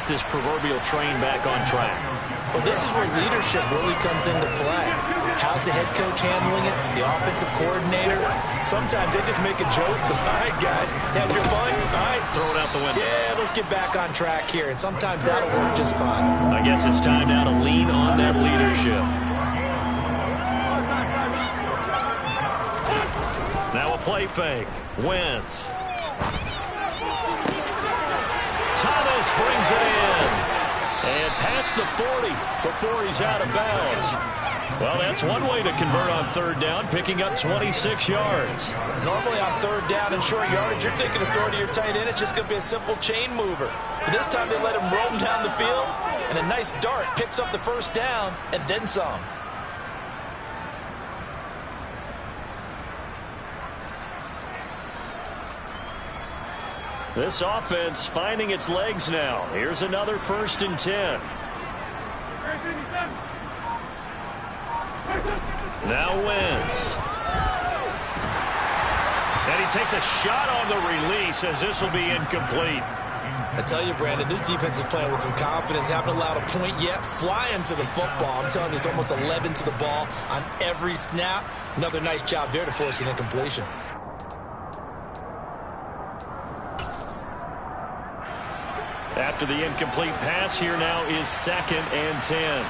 get this proverbial train back on track? Well, this is where leadership really comes into play. How's the head coach handling it? The offensive coordinator? Sometimes they just make a joke. All right, guys, had your fun? All right. Throw it out the window. Yeah, let's get back on track here. And sometimes that'll work just fine. I guess it's time now to lean on that leadership. Now a play fake. Wentz. Thomas brings it in. And past the 40 before he's out of bounds. Well, that's one way to convert on third down, picking up 26 yards. Normally on third down and short yardage, you're thinking of throwing to your tight end. It's just going to be a simple chain mover. But this time they let him roam down the field, and a nice dart picks up the first down and then some. This offense finding its legs now. Here's another 1st and 10. Now Wentz. And he takes a shot on the release as this will be incomplete. I tell you, Brandon, this defense is playing with some confidence. Haven't allowed a point yet. Flying to the football. I'm telling you, it's almost 11 to the ball on every snap. Another nice job there to force an incompletion. After the incomplete pass, here now is 2nd and 10.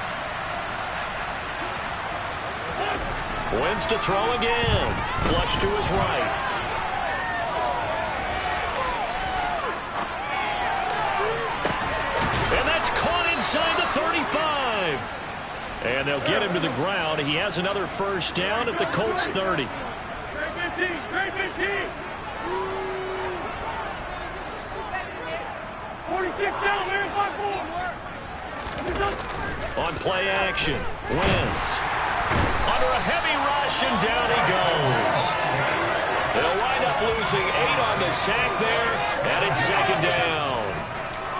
Wentz to throw again. Flush to his right. And that's caught inside the 35. And they'll get him to the ground. He has another first down at the Colts 30. On play action, Wentz. Under a heavy rush, and down he goes. They'll wind up losing 8 on the sack there, and it's 2nd down.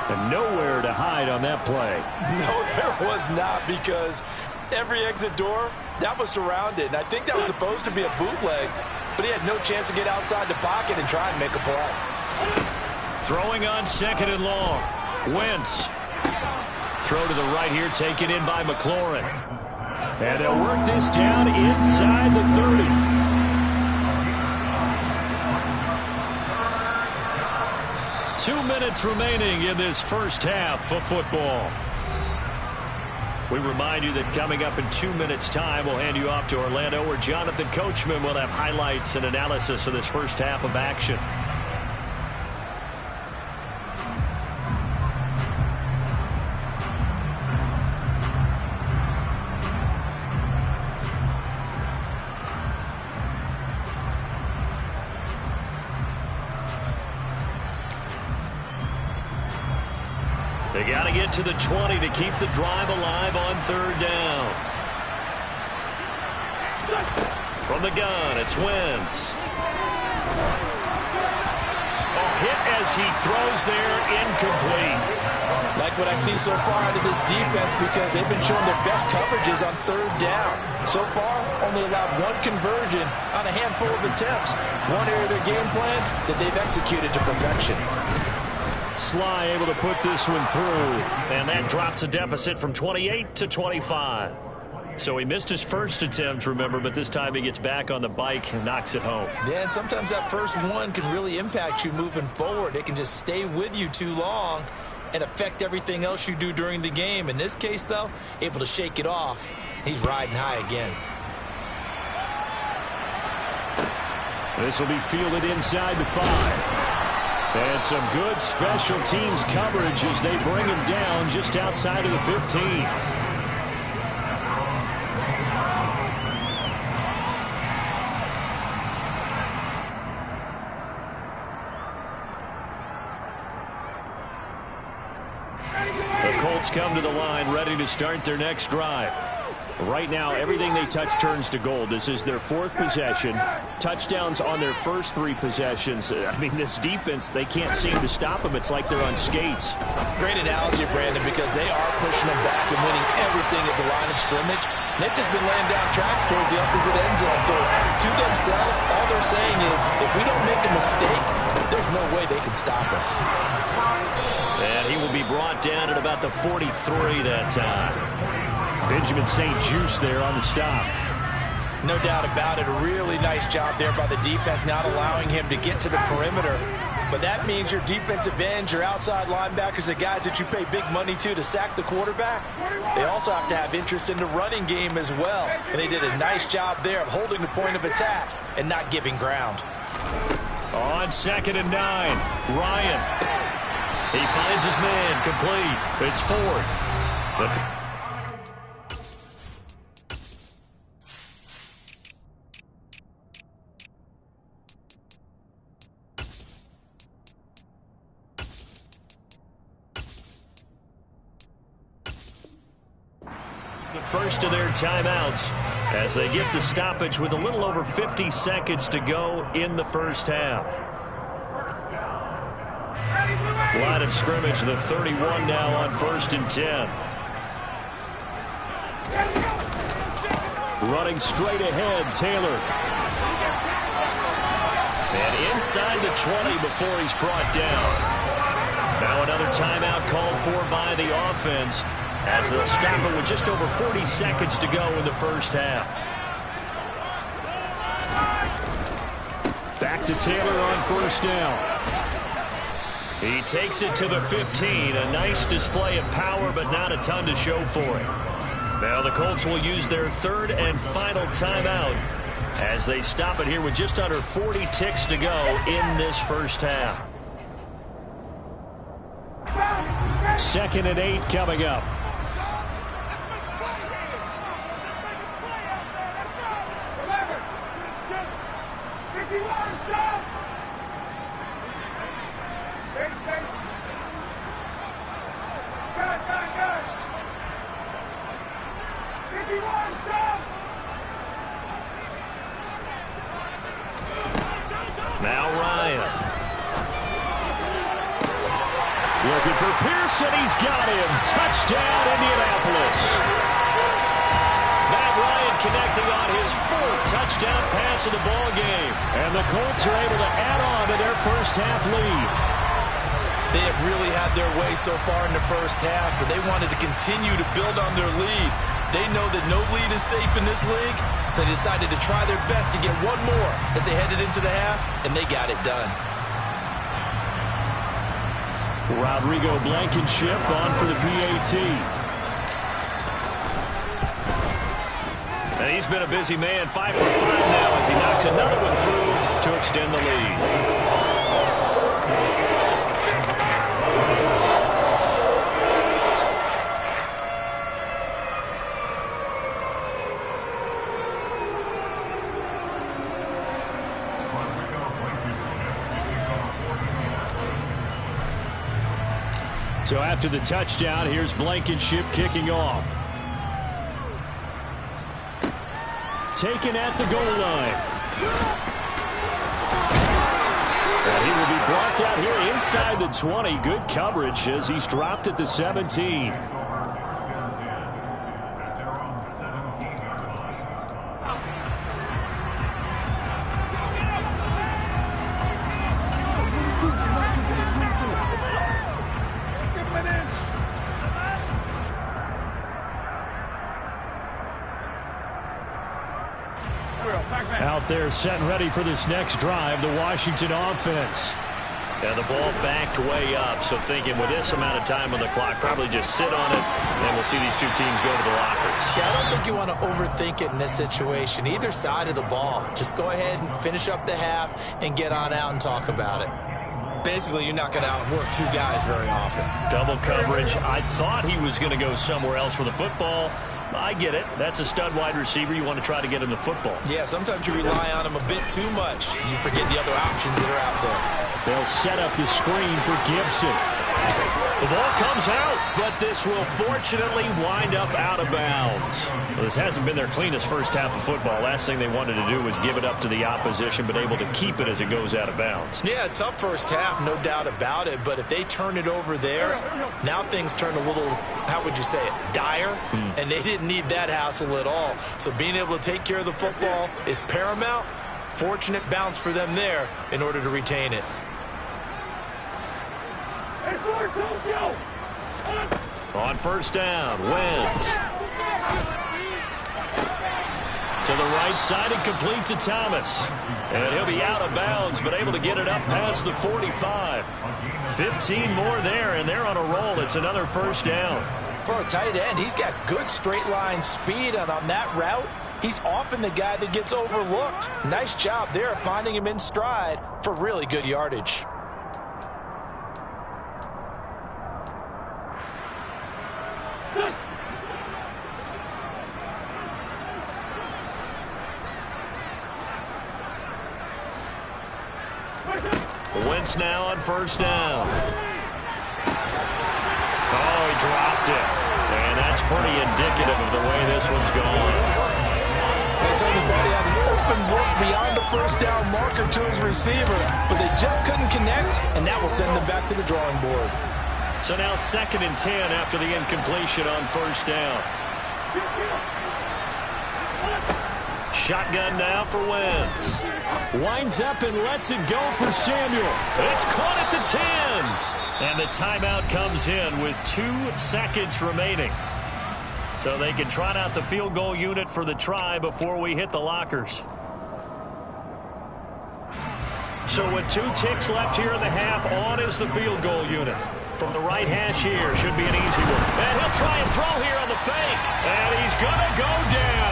And nowhere to hide on that play. No, there was not, because every exit door, that was surrounded. And I think that was supposed to be a bootleg, but he had no chance to get outside the pocket and try and make a play. Throwing on 2nd and long. Wentz. Throw to the right here, taken in by McLaurin. And they'll work this down inside the 30. Two minutes remaining in this first half of football. We remind you that coming up in 2 minutes' time, we'll hand you off to Orlando, where Jonathan Coachman will have highlights and analysis of this first half of action. They got to get to the 20 to keep the drive alive on third down. From the gun, it's Wentz. A hit as he throws there, incomplete. Like what I see so far out of this defense, because they've been showing their best coverages on third down. So far, only allowed 1 conversion on a handful of attempts. One area of their game plan that they've executed to perfection. Sly able to put this one through, and that drops a deficit from 28 to 25. So he missed his first attempt, remember, but this time he gets back on the bike and knocks it home. Yeah, and sometimes that first one can really impact you moving forward. It can just stay with you too long and affect everything else you do during the game. In this case, though, able to shake it off. He's riding high again. This will be fielded inside the 5. And some good special teams coverage as they bring him down just outside of the 15. The Colts come to the line ready to start their next drive. Right now, everything they touch turns to gold. This is their 4th possession. Touchdowns on their first 3 possessions. I mean, this defense, they can't seem to stop them. It's like they're on skates. Great analogy, Brandon, because they are pushing them back and winning everything at the line of scrimmage. They've just been laying down tracks towards the opposite end zone. So to themselves, all they're saying is, if we don't make a mistake, there's no way they can stop us. And he will be brought down at about the 43 that time. Benjamin St. Juste there on the stop. No doubt about it. A really nice job there by the defense, not allowing him to get to the perimeter. But that means your defensive ends, your outside linebackers, the guys that you pay big money to sack the quarterback, they also have to have interest in the running game as well. And they did a nice job there of holding the point of attack and not giving ground. On 2nd and 9, Ryan. He finds his man complete. It's Ford. The first of their timeouts as they get the stoppage with a little over 50 seconds to go in the first half. Line of scrimmage, the 31 now on 1st and 10. Running straight ahead, Taylor. And inside the 20 before he's brought down. Now another timeout called for by the offense, as they'll stop it with just over 40 seconds to go in the first half. Back to Taylor on 1st down. He takes it to the 15. A nice display of power, but not a ton to show for it. Now the Colts will use their 3rd and final timeout as they stop it here with just under 40 ticks to go in this first half. 2nd and 8 coming up. Now Ryan. Looking for Pearson. He's got him. Touchdown, Indianapolis. Matt Ryan connecting on his 4th touchdown pass of the ball game. And the Colts are able to add on to their first half lead. They have really had their way so far in the first half, but they wanted to continue to build on their lead. They know that no lead is safe in this league, so they decided to try their best to get one more as they headed into the half, and they got it done. Rodrigo Blankenship on for the PAT. And he's been a busy man, 5 for 5 now as he knocks another one through to extend the lead. So after the touchdown, here's Blankenship kicking off. Taken at the goal line. And he will be brought down here inside the 20. Good coverage as he's dropped at the 17. Out there set and ready for this next drive, the Washington offense. And the ball backed way up, so thinking with this amount of time on the clock, probably just sit on it, and we'll see these two teams go to the lockers. Yeah, I don't think you want to overthink it in this situation. Either side of the ball. Just go ahead and finish up the half and get on out and talk about it. Basically, you're not going to outwork two guys very often. Double coverage. I thought he was going to go somewhere else for the football. I get it. That's a stud wide receiver. You want to try to get him the football. Yeah, sometimes you rely on him a bit too much. You forget the other options that are out there. They'll set up the screen for Gibson. The ball comes out, but this will fortunately wind up out of bounds. Well, this hasn't been their cleanest first half of football. Last thing they wanted to do was give it up to the opposition, but able to keep it as it goes out of bounds. Yeah, tough first half, no doubt about it. But if they turn it over there, now things turn a little, how would you say it, dire? And they didn't need that hassle at all. So being able to take care of the football is paramount. Fortunate bounce for them there in order to retain it. On first down, Wentz. To the right side and complete to Thomas. And he'll be out of bounds, but able to get it up past the 45. 15 more there, and they're on a roll. It's another first down. For a tight end, he's got good straight line speed, and on that route, he's often the guy that gets overlooked. Nice job there finding him in stride for really good yardage. Wentz now on first down. Oh, he dropped it. And that's pretty indicative of the way this one's gone. They certainly thought he had an open look beyond the first down marker to his receiver, but they just couldn't connect, and that will send them back to the drawing board. So now 2nd and 10 after the incompletion on first down. Shotgun now for Wentz. Winds up and lets it go for Samuel. It's caught at the 10. And the timeout comes in with 2 seconds remaining. So they can trot out the field goal unit for the try before we hit the lockers. So with 2 ticks left here in the half, on is the field goal unit. From the right hash here, should be an easy one. And he'll try and throw here on the fake. And he's going to go down.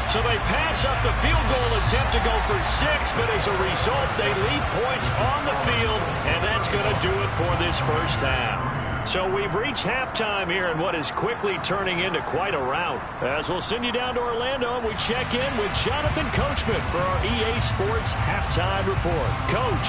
So they pass up the field goal attempt to go for 6, but as a result, they leave points on the field, and that's going to do it for this first half. So we've reached halftime here in what is quickly turning into quite a rout. As we'll send you down to Orlando, and we check in with Jonathan Coachman for our EA Sports Halftime Report. Coach.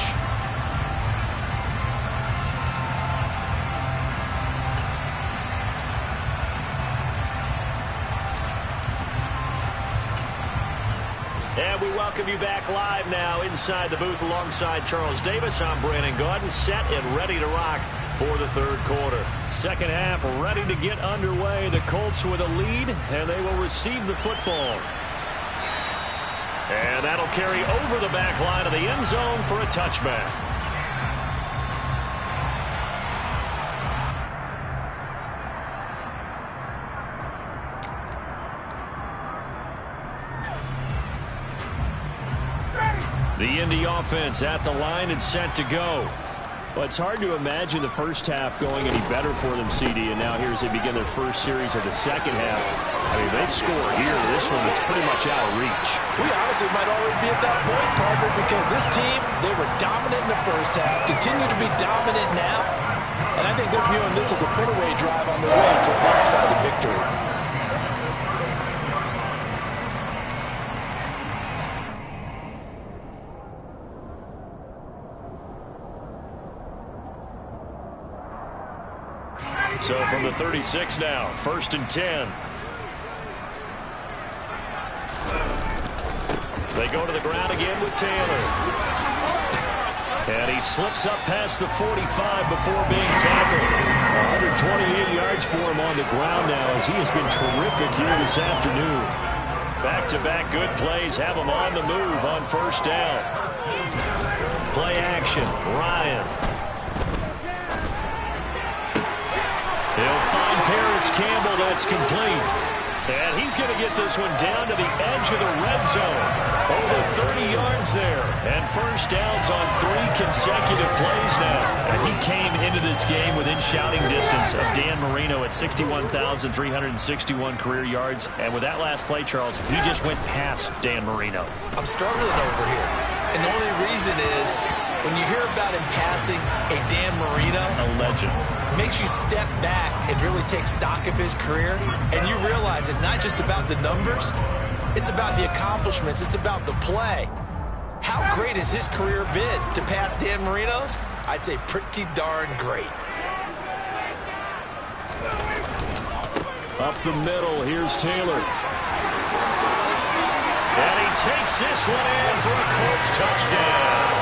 And we welcome you back live now inside the booth alongside Charles Davis. I'm Brandon Gaudin, set and ready to rock for the third quarter. Second half ready to get underway. The Colts with a lead, and they will receive the football. And that'll carry over the back line of the end zone for a touchback. The Indy offense at the line and set to go. Well, it's hard to imagine the first half going any better for them, CD, and now here as they begin their first series of the second half. I mean, they score here. This one is pretty much out of reach. We honestly might already be at that point, partner, because this team, they were dominant in the first half, continue to be dominant now, and I think they're viewing this as a put-away drive on their way to a lopsided victory. So from the 36 now, 1st and 10. They go to the ground again with Taylor. And he slips up past the 45 before being tackled. 128 yards for him on the ground now as he has been terrific here this afternoon. Back-to-back good plays have him on the move on first down. Play action, Ryan. He'll find Paris Campbell. That's complete. And he's going to get this one down to the edge of the red zone. Over 30 yards there. And first downs on 3 consecutive plays now. And he came into this game within shouting distance of Dan Marino at 61,361 career yards. And with that last play, Charles, he just went past Dan Marino. I'm struggling over here. And the only reason is when you hear about him passing a Dan Marino, a legend, makes you step back and really take stock of his career, and you realize it's not just about the numbers, it's about the accomplishments, it's about the play. How great has his career been? To pass Dan Marino's? I'd say pretty darn great. Up the middle, here's Taylor. And he takes this one in for a Colts touchdown.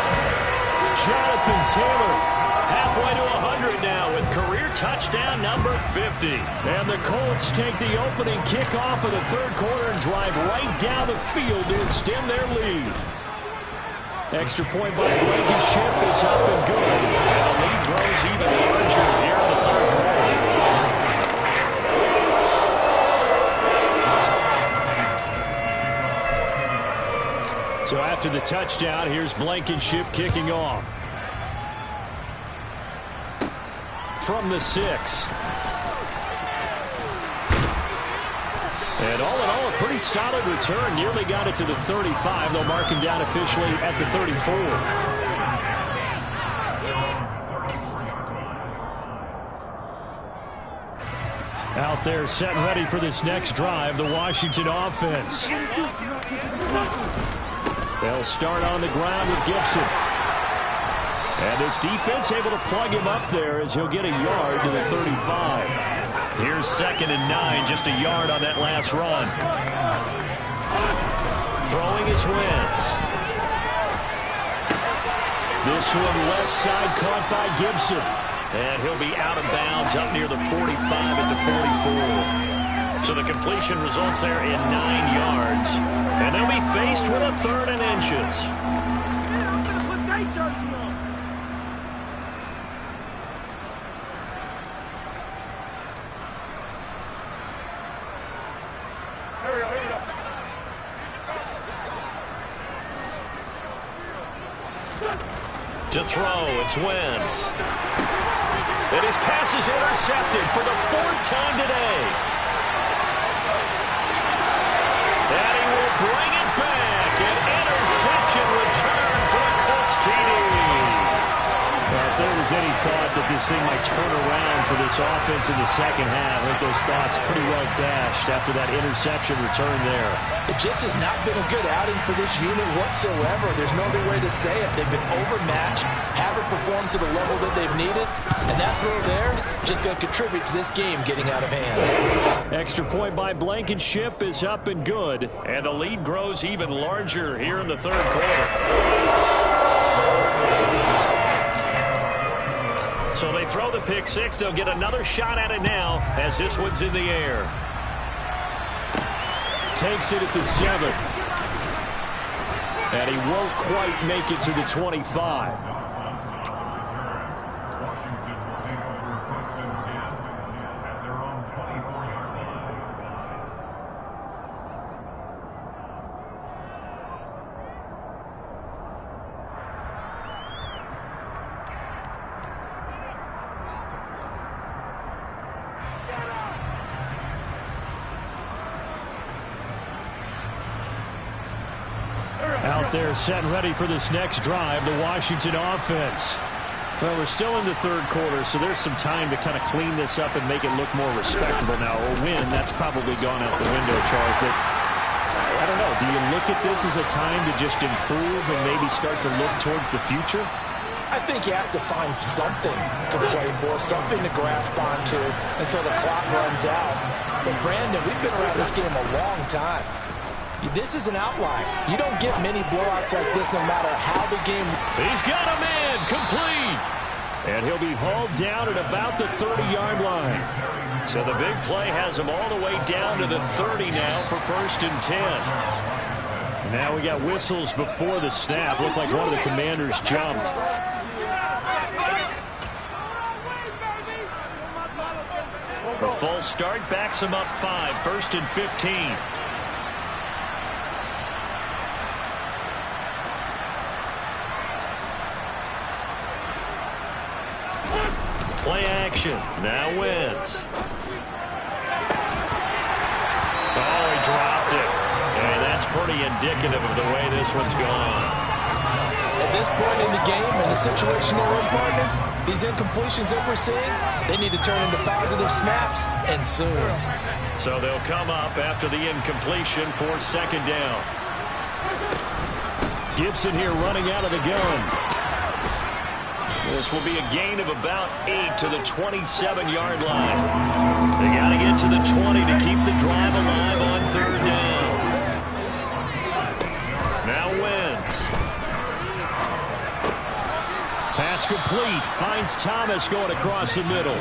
Jonathan Taylor, halfway to 100 now with career touchdown number 50. And the Colts take the opening kickoff of the third quarter and drive right down the field to extend their lead. Extra point by Blankenship is up and good. And the lead grows even larger here in the after the touchdown. Here's Blankenship kicking off. From the 6. And all in all, a pretty solid return. Nearly got it to the 35. They'll mark him down officially at the 34. Out there set and ready for this next drive, the Washington offense. They'll start on the ground with Gibson. And this defense able to plug him up there as he'll get a yard to the 35. Here's 2nd and 9, just a yard on that last run. Throwing his Wentz. This one left side caught by Gibson. And he'll be out of bounds up near the 45 at the 44. So the completion results there in 9 yards. And they'll be faced with a 3rd and inches. To throw, it's Wentz. And his pass is intercepted for the 4th time today. And he will bring it back. An interception return for the Colts TD. Well, if there was any thought that this thing might turn around for this offense in the second half, I think those thoughts pretty well dashed after that interception return there. It just has not been a good outing for this unit whatsoever. There's no other way to say it. They've been overmatched, haven't performed to the level that they've needed, and that throw there just going to contribute to this game getting out of hand. Extra point by Blankenship is up and good, and the lead grows even larger here in the 3rd quarter. So they throw the pick 6. They'll get another shot at it now as this one's in the air. Takes it at the 7. And he won't quite make it to the 25. Out there set and ready for this next drive, the Washington offense. Well, we're still in the 3rd quarter, so there's some time to kind of clean this up and make it look more respectable now. A win, that's probably gone out the window, Charles. But I don't know. Do you look at this as a time to just improve and maybe start to look towards the future? I think you have to find something to play for, something to grasp onto until the clock runs out. But, Brandon, we've been around this game a long time. This is an outlier. You don't get many blowouts like this no matter how the game... He's got a man complete. And he'll be hauled down at about the 30-yard line. So the big play has him all the way down to the 30 now for 1st and 10. Now we got whistles before the snap. Looked like one of the Commanders jumped. A false start backs him up 5. 1st and 15. Play action. Now Wentz. Oh, he dropped it. And that's pretty indicative of the way this one's gone. At this point in the game and the situation they're in, partner, these incompletions that we're seeing, they need to turn into positive snaps, and soon. So they'll come up after the incompletion for 2nd down. Gibson here running out of the gun. This will be a gain of about 8 to the 27-yard line. They got to get to the 20 to keep the drive alive on 3rd down. Now Wentz. Pass complete. Finds Thomas going across the middle.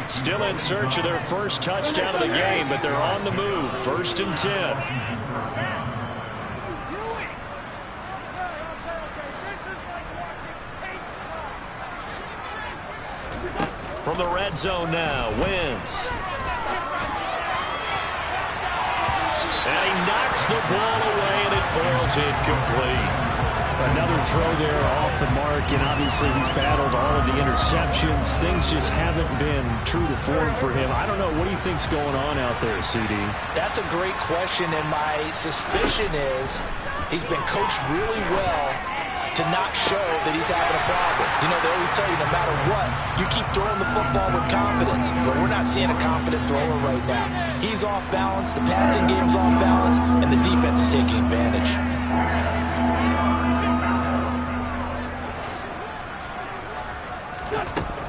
Still in search of their first touchdown of the game, but they're on the move. 1st and 10. From the red zone now, Wentz. And he knocks the ball away, and it falls incomplete. Another throw there off the mark, and obviously he's battled all of the interceptions. Things just haven't been true to form for him. I don't know. What do you think's going on out there, CD? That's a great question, and my suspicion is he's been coached really well to not show that he's having a problem. You know, they always tell you no matter what, you keep throwing the football with confidence. But we're not seeing a confident thrower right now. He's off balance, the passing game's off balance, and the defense is taking advantage.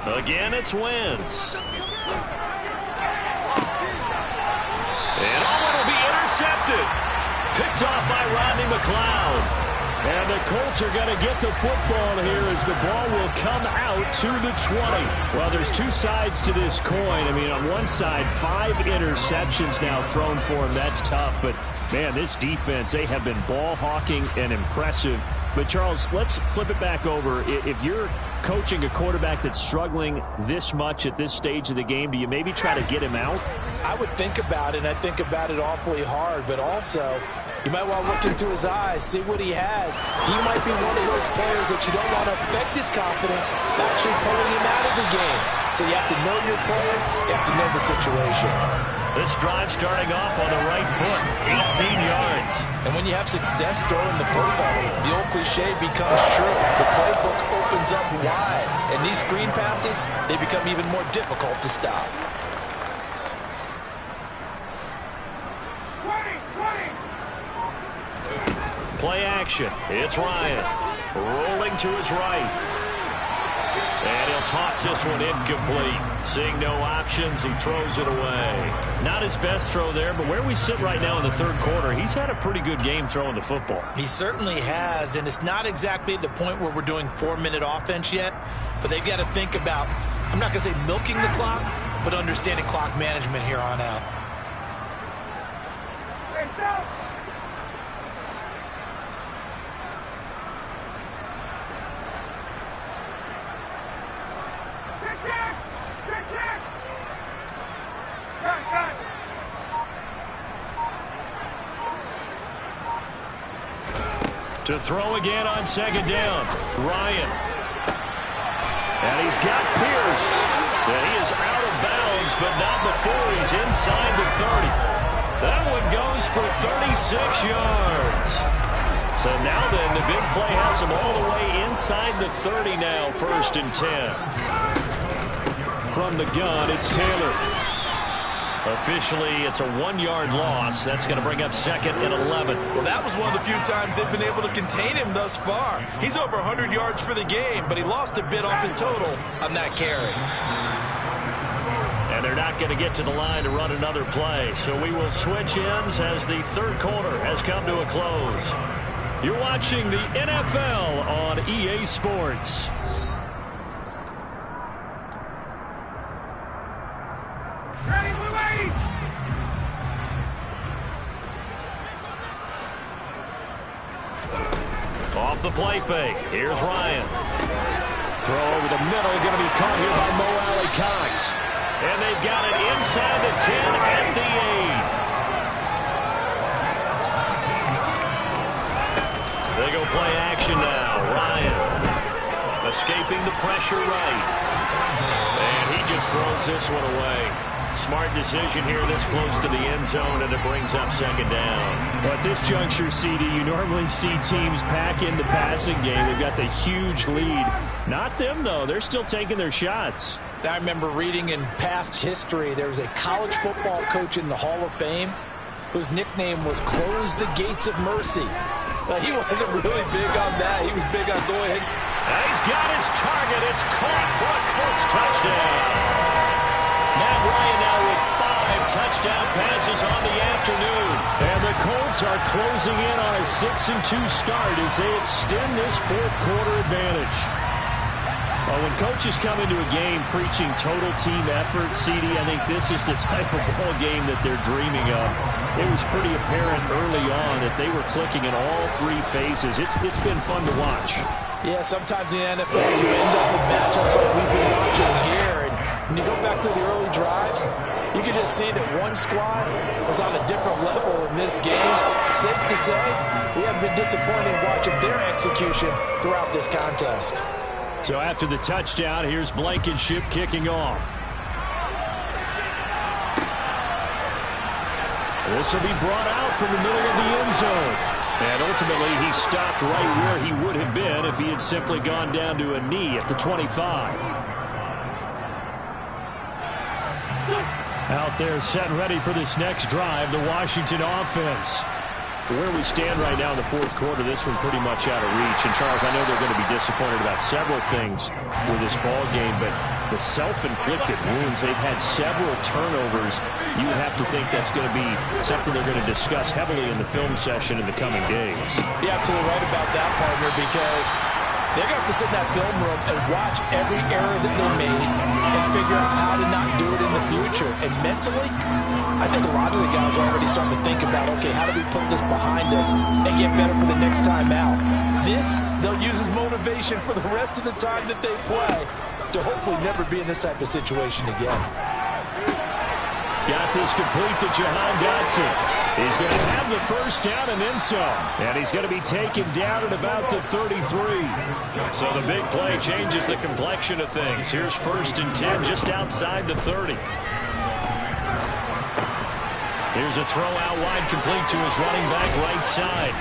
Again, it's Wentz. And will be intercepted. Picked off by Rodney McLeod. And the Colts are going to get the football here as the ball will come out to the 20. Well, there's two sides to this coin. I mean, on one side, 5 interceptions now thrown for him. That's tough. But, man, this defense, they have been ball hawking and impressive. But, Charles, let's flip it back over. If you're coaching a quarterback that's struggling this much at this stage of the game, do you maybe try to get him out? I would think about it, and I think about it awfully hard. But also, you might want to look into his eyes, see what he has. He might be one of those players that you don't want to affect his confidence, actually pulling him out of the game. So you have to know your player, you have to know the situation. This drive starting off on the right foot, 18 yards. And when you have success throwing the football, the old cliche becomes true. The playbook opens up wide. And these screen passes, they become even more difficult to stop. Play action. It's Ryan. Rolling to his right. And he'll toss this one incomplete. Seeing no options, he throws it away. Not his best throw there, but where we sit right now in the third quarter, he's had a pretty good game throwing the football. He certainly has, and it's not exactly at the point where we're doing 4-minute offense yet, but they've got to think about, I'm not going to say milking the clock, but understanding clock management here on out. To throw again on second down, Ryan. And he's got Pierce. And he is out of bounds, but not before he's inside the 30. That one goes for 36 yards. So now then, the big play has him all the way inside the 30 now, 1st and 10. From the gun, it's Taylor. Officially, it's a 1-yard loss. That's going to bring up 2nd and 11. Well, that was one of the few times they've been able to contain him thus far. He's over 100 yards for the game, but he lost a bit off his total on that carry. And they're not going to get to the line to run another play. So we will switch ends as the third quarter has come to a close. You're watching the NFL on EA Sports. Off the play fake. Here's Ryan. Throw over the middle. Going to be caught here by Mo Alley-Cox. And they've got it inside the 10 at the 8. They go play action now. Ryan escaping the pressure right. And he just throws this one away. Smart decision here this close to the end zone, and it brings up 2nd down. Well, at this juncture, CD, you normally see teams pack in the passing game. They've got the huge lead. Not them, though. They're still taking their shots. I remember reading in past history, there was a college football coach in the Hall of Fame whose nickname was Close the Gates of Mercy. Well, he wasn't really big on that. He was big on go ahead. And he's got his target. It's caught for a Colts touchdown. Matt Ryan now with 5 touchdown passes on the afternoon. And the Colts are closing in on a 6-2 start as they extend this fourth quarter advantage. Well, when coaches come into a game preaching total team effort, CD, I think this is the type of ball game that they're dreaming of. It was pretty apparent early on that they were clicking in all 3 phases. It's been fun to watch. Yeah, sometimes in the NFL you end up with matchups like we've been watching here. And when you go back to the early drives, You can just see that one squad was on a different level in this game. Safe to say, we have been disappointed watching their execution throughout this contest. So after the touchdown, here's Blankenship kicking off. This will be brought out from the middle of the end zone. And ultimately, he stopped right where he would have been if he had simply gone down to a knee at the 25. Out there set and ready for this next drive, the Washington offense. Where we stand right now in the fourth quarter, this one pretty much out of reach. And, Charles, I know they're going to be disappointed about several things with this ball game, but the self-inflicted wounds, they've had several turnovers. You would have to think that's going to be something they're going to discuss heavily in the film session in the coming days. You're absolutely right about that, partner, because they're going to have to sit in that film room and watch every error that they made and figure out how to not do it in the future. And mentally, I think a lot of the guys are already starting to think about, okay, how do we put this behind us and get better for the next time out? This, they'll use as motivation for the rest of the time that they play to hopefully never be in this type of situation again. Got this complete to Jahan Dotson. He's going to have the first down and then some. And he's going to be taken down at about the 33. So the big play changes the complexion of things. Here's 1st and 10 just outside the 30. Here's a throw out wide complete to his running back right side.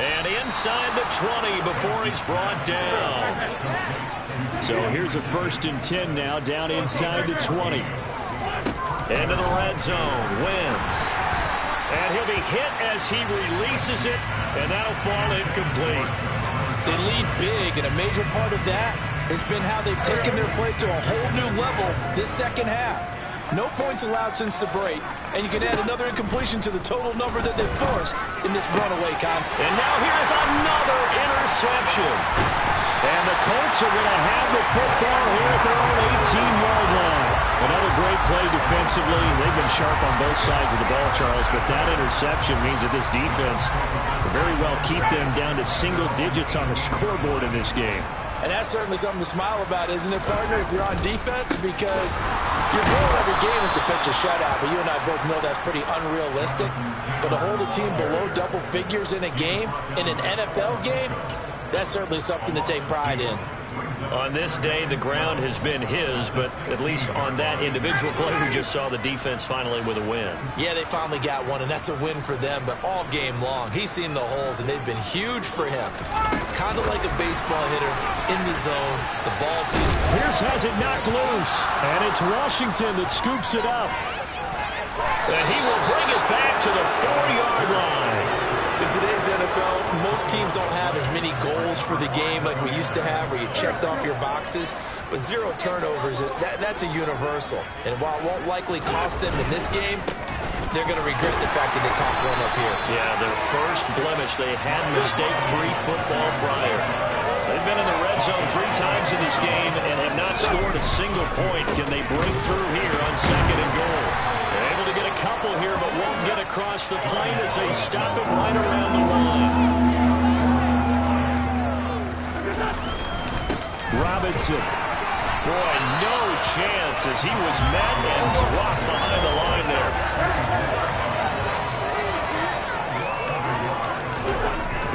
And inside the 20 before he's brought down. So here's a 1st and 10 now down inside the 20. Into the red zone, Wentz. And he'll be hit as he releases it, and that'll fall incomplete. They lead big, and a major part of that has been how they've taken their play to a whole new level this second half. No points allowed since the break, and you can add another incompletion to the total number that they've forced in this runaway contest. And now here's another interception. And the Colts are going to have the football here at their own 18-yard line. Another great play defensively. They've been sharp on both sides of the ball, Charles, but that interception means that this defense will very well keep them down to single digits on the scoreboard in this game. And that's certainly something to smile about, isn't it, partner, if you're on defense? Because your goal every game is to pitch a shutout, but you and I both know that's pretty unrealistic. But to hold a team below double figures in a game, in an NFL game, that's certainly something to take pride in. On this day, the ground has been his, but at least on that individual play, we just saw the defense finally with a win. Yeah, they finally got one, and that's a win for them, but all game long, he's seen the holes, and they've been huge for him. Kind of like a baseball hitter, in the zone, the ball sees. Pierce has it knocked loose, and it's Washington that scoops it up. And he will bring it back to the 4-yard line. In today's NFL, most teams don't have as many goals for the game like we used to have, where you checked off your boxes. But 0 turnovers, that's a universal. And while it won't likely cost them in this game, they're going to regret the fact that they coughed one up here. Yeah, their first blemish. They had mistake-free football prior. They've been in the red zone 3 times in this game and have not scored a single point. Can they break through here on 2nd and goal? They're able to get a couple here, but won't get across the plane as they stop it right around the line. Robinson. Boy, no chance as he was met and dropped behind the line there.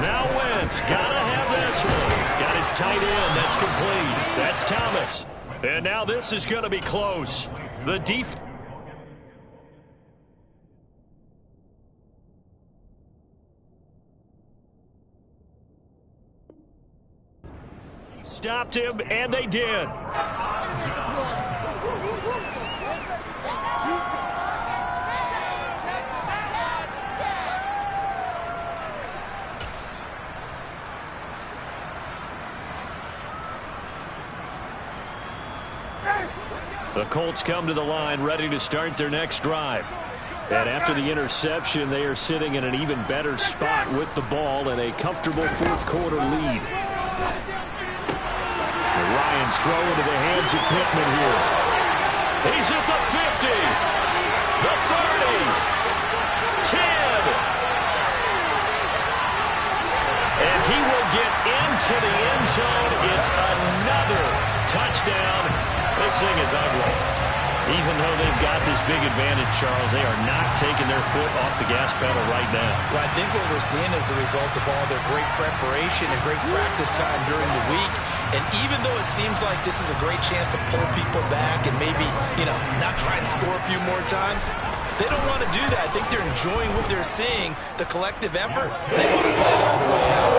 Now Wentz, gotta have this one. Got his tight end, that's complete. That's Thomas. And now this is going to be close. The defense. Stopped him, and they did. The Colts come to the line ready to start their next drive. And after the interception, they are sitting in an even better spot with the ball and a comfortable fourth quarter lead. Ryan's throw into the hands of Pittman here. He's at the 50, the 30, 10. And he will get into the end zone. It's another touchdown. This thing is ugly. Even though they've got this big advantage, Charles, they are not taking their foot off the gas pedal right now. Well, I think what we're seeing is the result of all their great preparation and great practice time during the week. And even though it seems like this is a great chance to pull people back and maybe, not try and score a few more times, they don't want to do that. I think they're enjoying what they're seeing, the collective effort. They want to play it all the way out.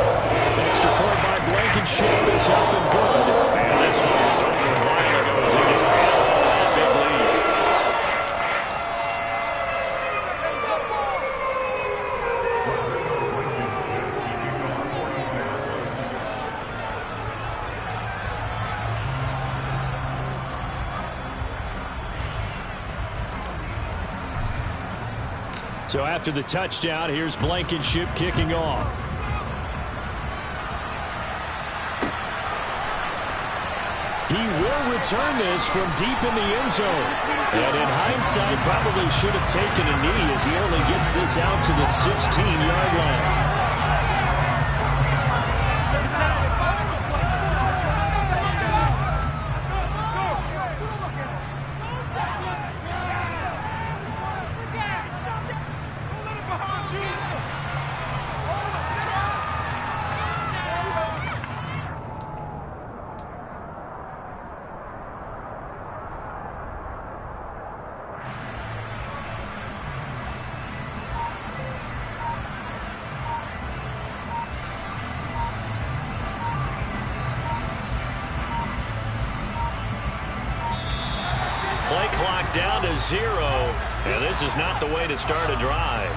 An extra point by Blankenship is up and good. And this one was over a while ago as he gets a big lead. So after the touchdown, here's Blankenship kicking off. He will return this from deep in the end zone. And in hindsight, probably should have taken a knee as he only gets this out to the 16-yard line. Play clock down to 0, and this is not the way to start a drive.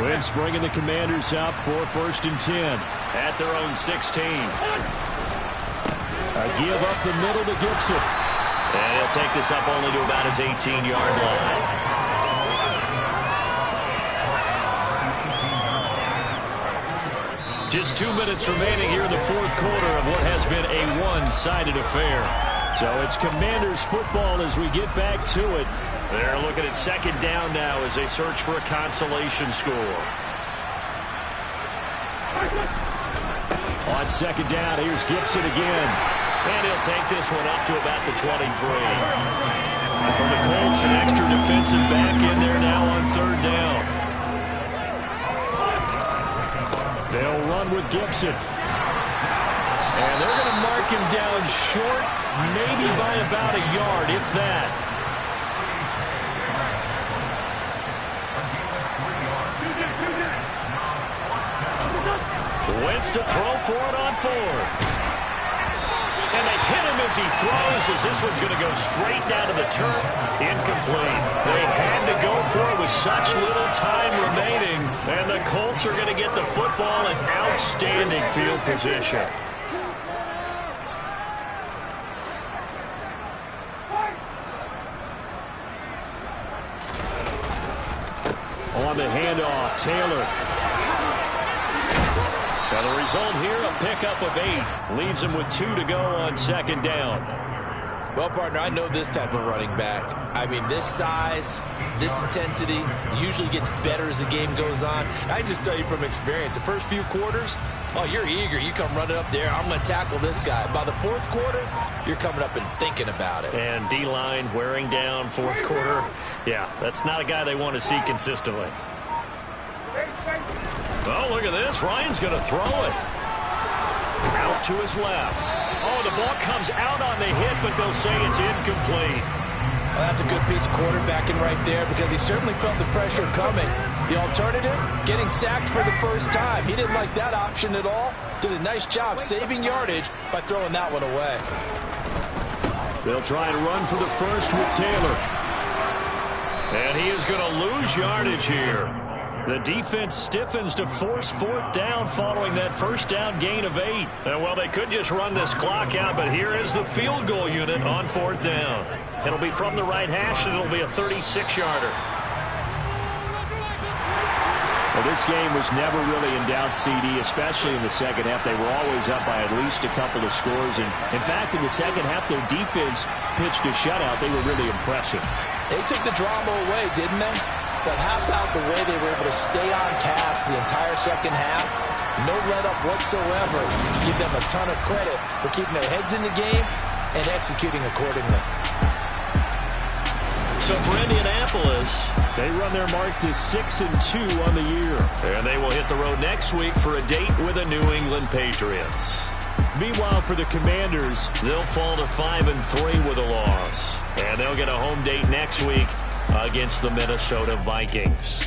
Wentz bringing the Commanders up for 1st and 10. At their own 16. A give up the middle to Gibson. And he'll take this up only to about his 18-yard line. Just 2 minutes remaining here in the fourth quarter of what has been a one-sided affair. So it's Commanders football as we get back to it. They're looking at 2nd down now as they search for a consolation score. On 2nd down, here's Gibson again. And he'll take this one up to about the 23. From the Colts, an extra defensive back in there now on 3rd down. They'll run with Gibson. And they're going to mark him down short, maybe by about a yard, if that. Wentz to throw for it on 4th. And they hit him as he throws, as this one's going to go straight down to the turf. Incomplete. They had to go for it with such little time remaining. And the Colts are going to get the football in outstanding field position. On the handoff, Taylor. And the result here, a pickup of 8. Leaves him with 2 to go on 2nd down. Well, partner, I know this type of running back. I mean, this size, this intensity usually gets better as the game goes on. I just tell you from experience, the first few quarters, oh, you're eager. You come running up there, I'm going to tackle this guy. By the 4th quarter, you're coming up and thinking about it. And D-line wearing down 4th quarter. Yeah, that's not a guy they want to see consistently. Oh, look at this. Ryan's going to throw it. Out to his left. Oh, the ball comes out on the hit, but they'll say it's incomplete. Well, that's a good piece of quarterbacking right there because he certainly felt the pressure coming. The alternative, getting sacked for the first time. He didn't like that option at all. Did a nice job saving yardage by throwing that one away. They'll try and run for the first with Taylor. And he is going to lose yardage here. The defense stiffens to force 4th down following that 1st down gain of 8. And, well, they could just run this clock out, but here is the field goal unit on 4th down. It'll be from the right hash, and it'll be a 36-yarder. Well, this game was never really in doubt, CD, especially in the second half. They were always up by at least a couple of scores. And, in fact, in the second half, their defense pitched a shutout. They were really impressive. They took the drama away, didn't they? But how about the way they were able to stay on task the entire second half? No let-up whatsoever. Give them a ton of credit for keeping their heads in the game and executing accordingly. So for Indianapolis, they run their mark to 6-2 on the year. And they will hit the road next week for a date with the New England Patriots. Meanwhile, for the Commanders, they'll fall to 5-3 with a loss. And they'll get a home date next week against the Minnesota Vikings.